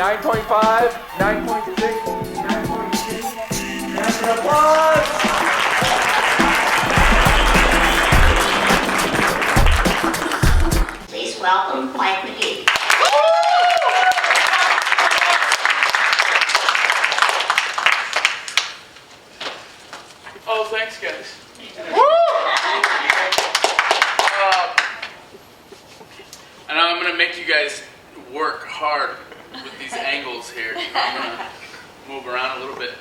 9.5, 9.6, 9.6. Round of applause! Please welcome McGee. Oh, thanks, guys. And I'm going to make you guys work hard with these angles here. I'm going to move around a little bit.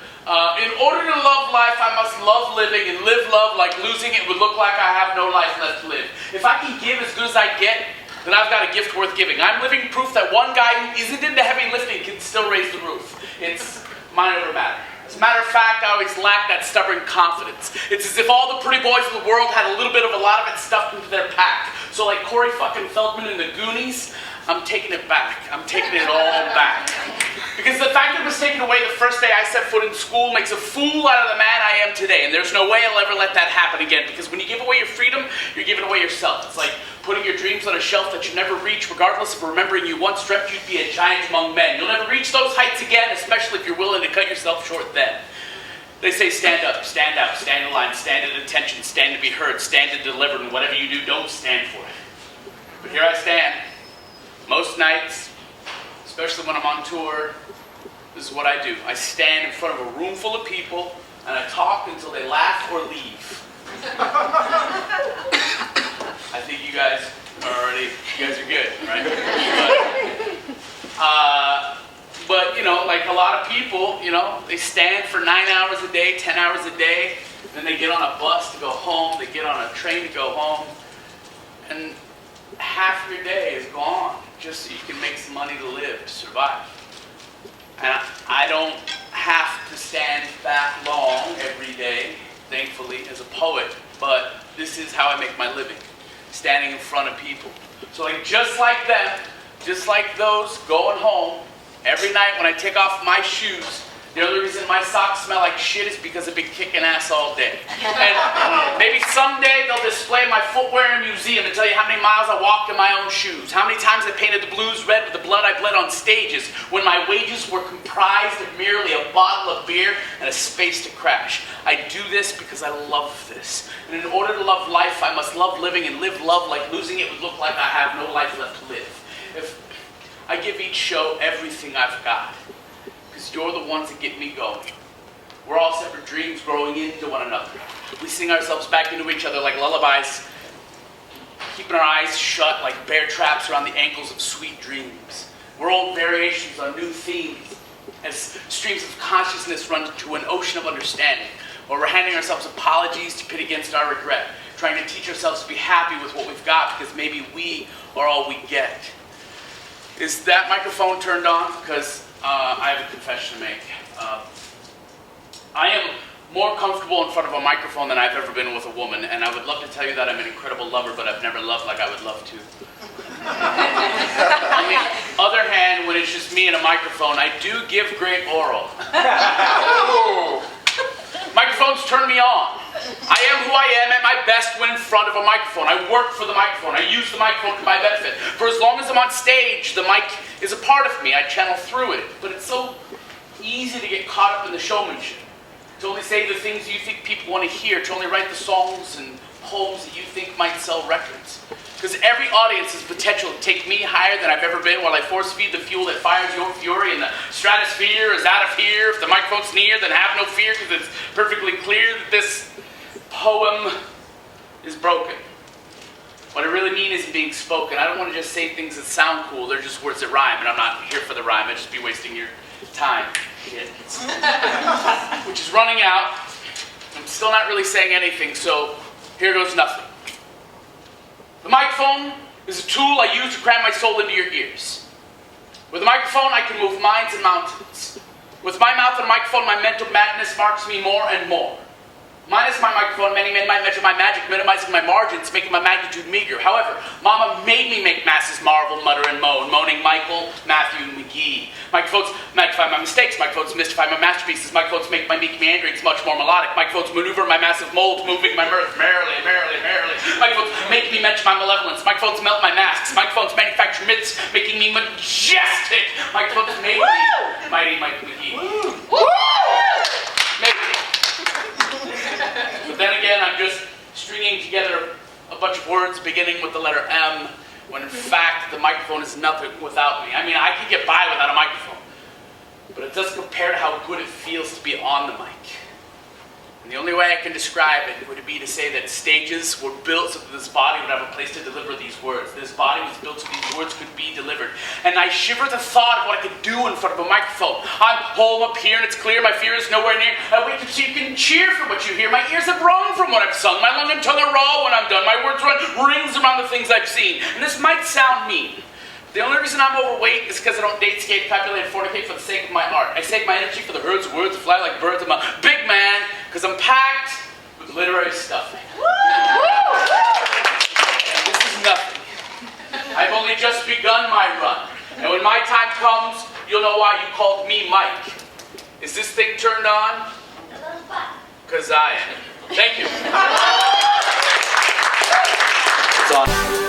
In order to love life, I must love living, and live love like losing it would look like I have no life left to live. If I can give as good as I get, then I've got a gift worth giving. I'm living proof that one guy who isn't into heavy lifting can still raise the roof. It's mind over matter. As a matter of fact, I always lack that stubborn confidence. It's as if all the pretty boys in the world had a little bit of a lot of it stuffed into their pack. So like Corey fucking Feldman in the Goonies, I'm taking it back. I'm taking it all back. Because the fact that it was taken away the first day I set foot in school makes a fool out of the man I am today. And there's no way I'll ever let that happen again. Because when you give away your freedom, you're giving away yourself. It's like putting your dreams on a shelf that you never reach, regardless of remembering you once dreamt you'd be a giant among men. You'll never reach those heights again, especially if you're willing to cut yourself short then. They say stand up, stand out, stand in line, stand at attention, stand to be heard, stand to deliver, and whatever you do, don't stand for it. But here I stand. Most nights, especially when I'm on tour, this is what I do. I stand in front of a room full of people, and I talk until they laugh or leave. I think you guys are good, right? But you know, like a lot of people, you know, they stand for 9 hours a day, 10 hours a day, then they get on a bus to go home, they get on a train to go home, and half your day is gone just so you can make some money to live, to survive. And I don't have to stand that long every day, thankfully, as a poet, but this is how I make my living, standing in front of people. So like just like them, just like those going home, every night when I take off my shoes, the only reason my socks smell like shit is because I've been kicking ass all day. And maybe someday they'll display my footwear in a museum and tell you how many miles I walked in my own shoes, how many times I painted the blues red with the blood I bled on stages when my wages were comprised of merely a bottle of beer and a space to crash. I do this because I love this. And in order to love life, I must love living, and live love like losing it would look like I have no life left to live. If I give each show everything I've got, because you're the ones that get me going. We're all separate dreams growing into one another. We sing ourselves back into each other like lullabies, keeping our eyes shut like bear traps around the ankles of sweet dreams. We're old variations on new themes as streams of consciousness run into an ocean of understanding, where we're handing ourselves apologies to pit against our regret, trying to teach ourselves to be happy with what we've got because maybe we are all we get. Is that microphone turned on? Because I have a confession to make. I am more comfortable in front of a microphone than I've ever been with a woman, and I would love to tell you that I'm an incredible lover, but I've never loved like I would love to. On the other hand, when it's just me and a microphone, I do give great oral. Microphones turn me on. I am who I am at my best when in front of a microphone. I work for the microphone. I use the microphone to my benefit. For as long as I'm on stage, the mic is a part of me. I channel through it. But it's so easy to get caught up in the showmanship. To only say the things you think people want to hear. To only write the songs and poems that you think might sell records. Because every audience has potential to take me higher than I've ever been while I force feed the fuel that fires your fury, and the stratosphere is out of here. If the microphone's near, then have no fear, because it's perfectly clear that this poem is broken. What I really mean isn't being spoken. I don't want to just say things that sound cool. They're just words that rhyme, and I'm not here for the rhyme. I'd just be wasting your time, kids. Which is running out. I'm still not really saying anything, so here goes nothing. The microphone is a tool I use to cram my soul into your ears. With a microphone, I can move minds and mountains. With my mouth and a microphone, my mental madness marks me more and more. Minus my microphone, many men might measure my magic, minimizing my margins, making my magnitude meager. However, Mama made me make masses marvel, mutter, and moan, moaning Michael, Matthew, and McGee. McGee. Microphones magnify my mistakes. Microphones mystify my masterpieces. Microphones make my meek meanderings much more melodic. Microphones maneuver my massive mold, moving my mirth merrily, merrily, merrily. Microphones make me mention my malevolence. Microphones melt my masks. Microphones manufacture myths, making me majestic. Microphones make me mighty Mike McGee. Maybe. But then again, I'm just stringing together a bunch of words beginning with the letter M, when in fact the microphone is nothing without me. I mean, I can get by without a microphone, but it doesn't compare to how good it feels to be on the mic. And the only way I can describe it would be to say that stages were built so that this body would have a place to deliver these words. This body was built so these words could be delivered. And I shiver the thought of what I could do in front of a microphone. I'm home up here and it's clear, my fear is nowhere near. I wait so you can cheer for what you hear. My ears have grown from what I've sung. My lung and tongue are raw when I'm done. My words run rings around the things I've seen. And this might sound mean. The only reason I'm overweight is because I don't date, skate, copulate, and fornicate for the sake of my art. I save my energy for the herds of words that fly like birds. I'm a big man because I'm packed with literary stuffing. And this is nothing. I've only just begun my run. And when my time comes, you'll know why you called me Mike. Is this thing turned on? Because I am. Thank you. It's on.